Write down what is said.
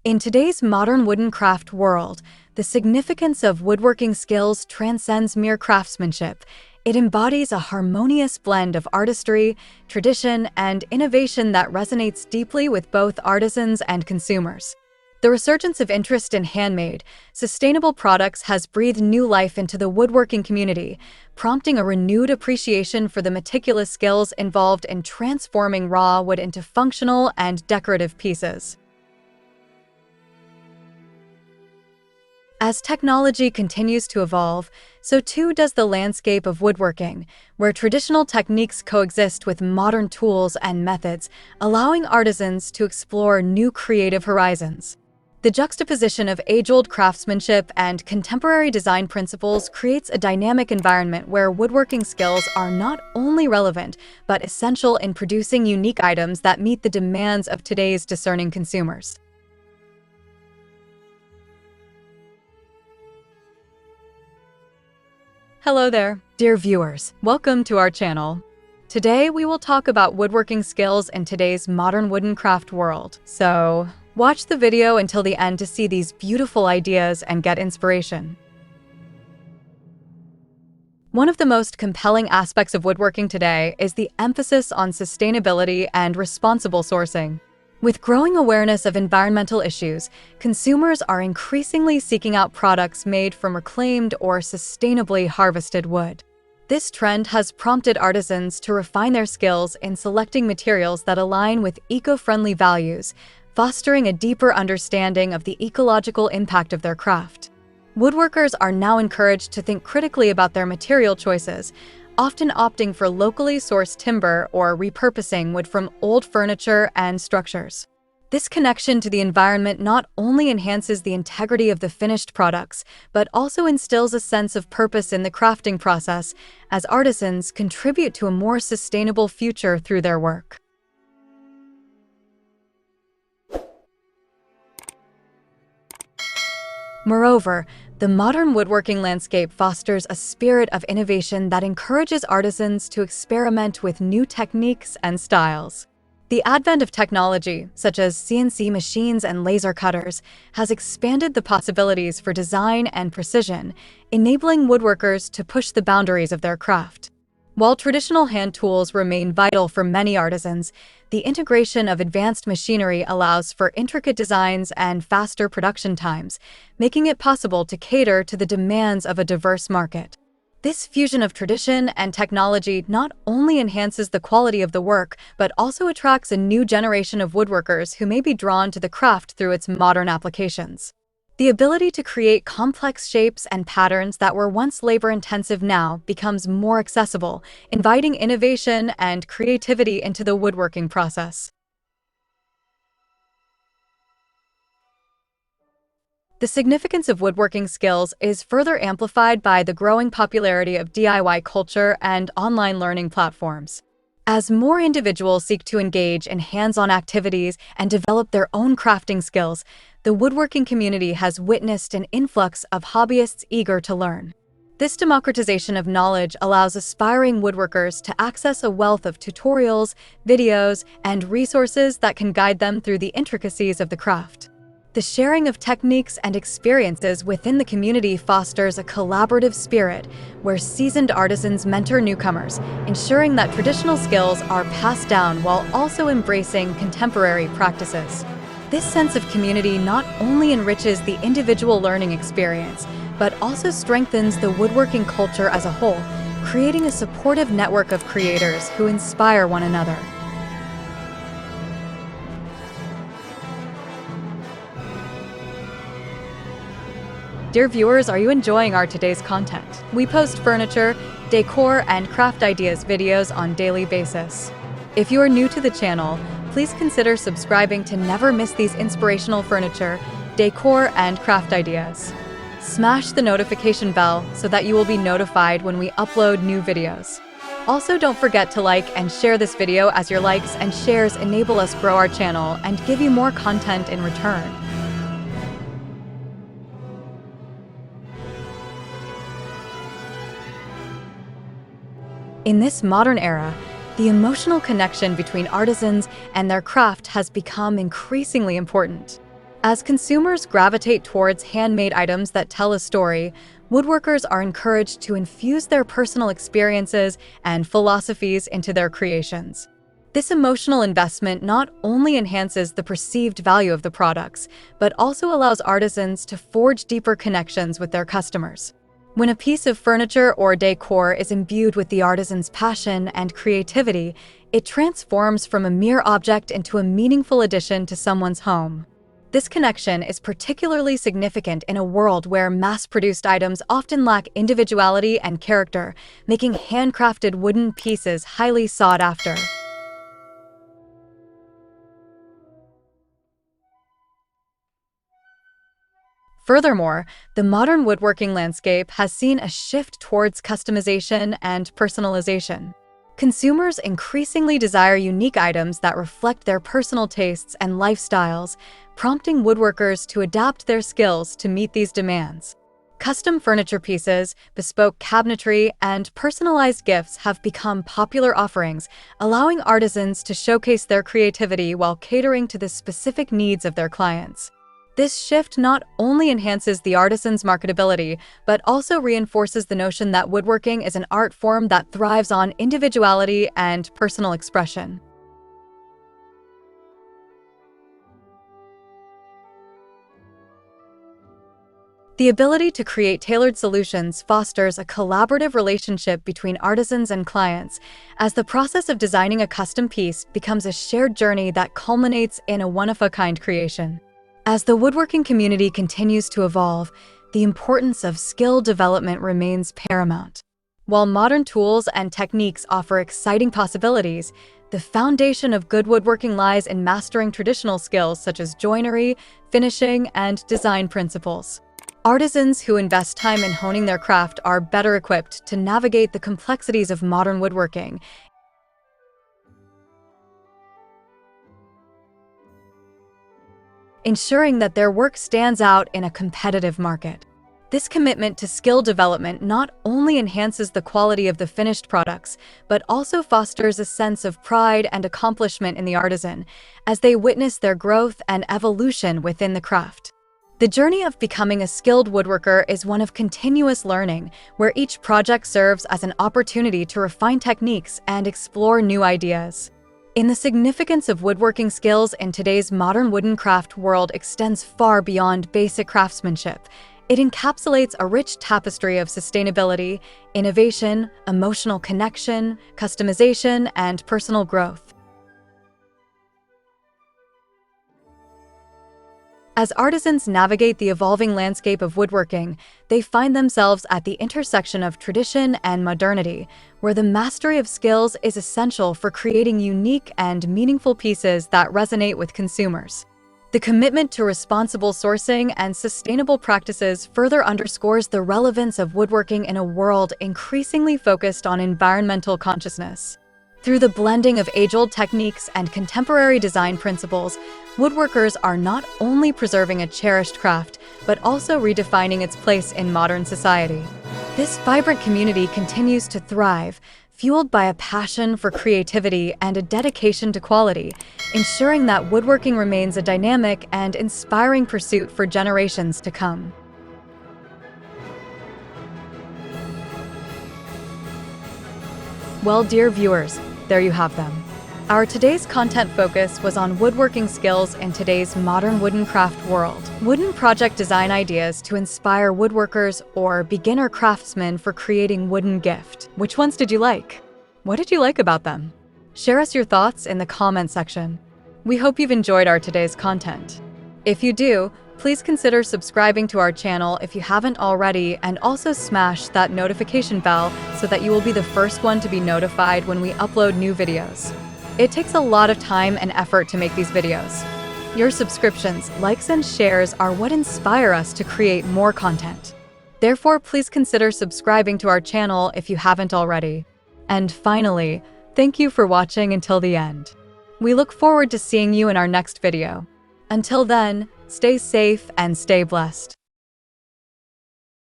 In today's modern wooden craft world, the significance of woodworking skills transcends mere craftsmanship. It embodies a harmonious blend of artistry, tradition, and innovation that resonates deeply with both artisans and consumers. The resurgence of interest in handmade, sustainable products has breathed new life into the woodworking community, prompting a renewed appreciation for the meticulous skills involved in transforming raw wood into functional and decorative pieces. As technology continues to evolve, so too does the landscape of woodworking, where traditional techniques coexist with modern tools and methods, allowing artisans to explore new creative horizons. The juxtaposition of age-old craftsmanship and contemporary design principles creates a dynamic environment where woodworking skills are not only relevant, but essential in producing unique items that meet the demands of today's discerning consumers. Hello there, dear viewers. Welcome to our channel. Today we will talk about woodworking skills in today's modern wooden craft world. So, watch the video until the end to see these beautiful ideas and get inspiration. One of the most compelling aspects of woodworking today is the emphasis on sustainability and responsible sourcing. With growing awareness of environmental issues, consumers are increasingly seeking out products made from reclaimed or sustainably harvested wood. This trend has prompted artisans to refine their skills in selecting materials that align with eco-friendly values, fostering a deeper understanding of the ecological impact of their craft. Woodworkers are now encouraged to think critically about their material choices, often opting for locally sourced timber or repurposing wood from old furniture and structures. This connection to the environment not only enhances the integrity of the finished products, but also instills a sense of purpose in the crafting process, as artisans contribute to a more sustainable future through their work. Moreover, the modern woodworking landscape fosters a spirit of innovation that encourages artisans to experiment with new techniques and styles. The advent of technology, such as CNC machines and laser cutters, has expanded the possibilities for design and precision, enabling woodworkers to push the boundaries of their craft. While traditional hand tools remain vital for many artisans, the integration of advanced machinery allows for intricate designs and faster production times, making it possible to cater to the demands of a diverse market. This fusion of tradition and technology not only enhances the quality of the work, but also attracts a new generation of woodworkers who may be drawn to the craft through its modern applications. The ability to create complex shapes and patterns that were once labor-intensive now becomes more accessible, inviting innovation and creativity into the woodworking process. The significance of woodworking skills is further amplified by the growing popularity of DIY culture and online learning platforms. As more individuals seek to engage in hands-on activities and develop their own crafting skills, the woodworking community has witnessed an influx of hobbyists eager to learn. This democratization of knowledge allows aspiring woodworkers to access a wealth of tutorials, videos, and resources that can guide them through the intricacies of the craft. The sharing of techniques and experiences within the community fosters a collaborative spirit where seasoned artisans mentor newcomers, ensuring that traditional skills are passed down while also embracing contemporary practices. This sense of community not only enriches the individual learning experience, but also strengthens the woodworking culture as a whole, creating a supportive network of creators who inspire one another. Dear viewers, are you enjoying our today's content? We post furniture, decor, and craft ideas videos on a daily basis. If you are new to the channel, please consider subscribing to never miss these inspirational furniture, decor, and craft ideas. Smash the notification bell so that you will be notified when we upload new videos. Also, don't forget to like and share this video, as your likes and shares enable us grow our channel and give you more content in return. In this modern era, the emotional connection between artisans and their craft has become increasingly important. As consumers gravitate towards handmade items that tell a story, woodworkers are encouraged to infuse their personal experiences and philosophies into their creations. This emotional investment not only enhances the perceived value of the products, but also allows artisans to forge deeper connections with their customers. When a piece of furniture or decor is imbued with the artisan's passion and creativity, it transforms from a mere object into a meaningful addition to someone's home. This connection is particularly significant in a world where mass-produced items often lack individuality and character, making handcrafted wooden pieces highly sought after. Furthermore, the modern woodworking landscape has seen a shift towards customization and personalization. Consumers increasingly desire unique items that reflect their personal tastes and lifestyles, prompting woodworkers to adapt their skills to meet these demands. Custom furniture pieces, bespoke cabinetry, and personalized gifts have become popular offerings, allowing artisans to showcase their creativity while catering to the specific needs of their clients. This shift not only enhances the artisan's marketability, but also reinforces the notion that woodworking is an art form that thrives on individuality and personal expression. The ability to create tailored solutions fosters a collaborative relationship between artisans and clients, as the process of designing a custom piece becomes a shared journey that culminates in a one-of-a-kind creation. As the woodworking community continues to evolve, the importance of skill development remains paramount. While modern tools and techniques offer exciting possibilities, the foundation of good woodworking lies in mastering traditional skills such as joinery, finishing, and design principles. Artisans who invest time in honing their craft are better equipped to navigate the complexities of modern woodworking, ensuring that their work stands out in a competitive market. This commitment to skill development not only enhances the quality of the finished products, but also fosters a sense of pride and accomplishment in the artisan, as they witness their growth and evolution within the craft. The journey of becoming a skilled woodworker is one of continuous learning, where each project serves as an opportunity to refine techniques and explore new ideas. The significance of woodworking skills in today's modern wooden craft world extends far beyond basic craftsmanship. It encapsulates a rich tapestry of sustainability, innovation, emotional connection, customization, and personal growth. As artisans navigate the evolving landscape of woodworking, they find themselves at the intersection of tradition and modernity, where the mastery of skills is essential for creating unique and meaningful pieces that resonate with consumers. The commitment to responsible sourcing and sustainable practices further underscores the relevance of woodworking in a world increasingly focused on environmental consciousness. Through the blending of age-old techniques and contemporary design principles, woodworkers are not only preserving a cherished craft, but also redefining its place in modern society. This vibrant community continues to thrive, fueled by a passion for creativity and a dedication to quality, ensuring that woodworking remains a dynamic and inspiring pursuit for generations to come. Well, dear viewers, there you have them. Our today's content focus was on woodworking skills in today's modern wooden craft world. Wooden project design ideas to inspire woodworkers or beginner craftsmen for creating wooden gift. Which ones did you like? What did you like about them? Share us your thoughts in the comment section. We hope you've enjoyed our today's content. If you do, please consider subscribing to our channel if you haven't already, and also smash that notification bell so that you will be the first one to be notified when we upload new videos. It takes a lot of time and effort to make these videos. Your subscriptions, likes, and shares are what inspire us to create more content. Therefore, please consider subscribing to our channel if you haven't already. And finally, thank you for watching until the end. We look forward to seeing you in our next video. Until then, stay safe and stay blessed.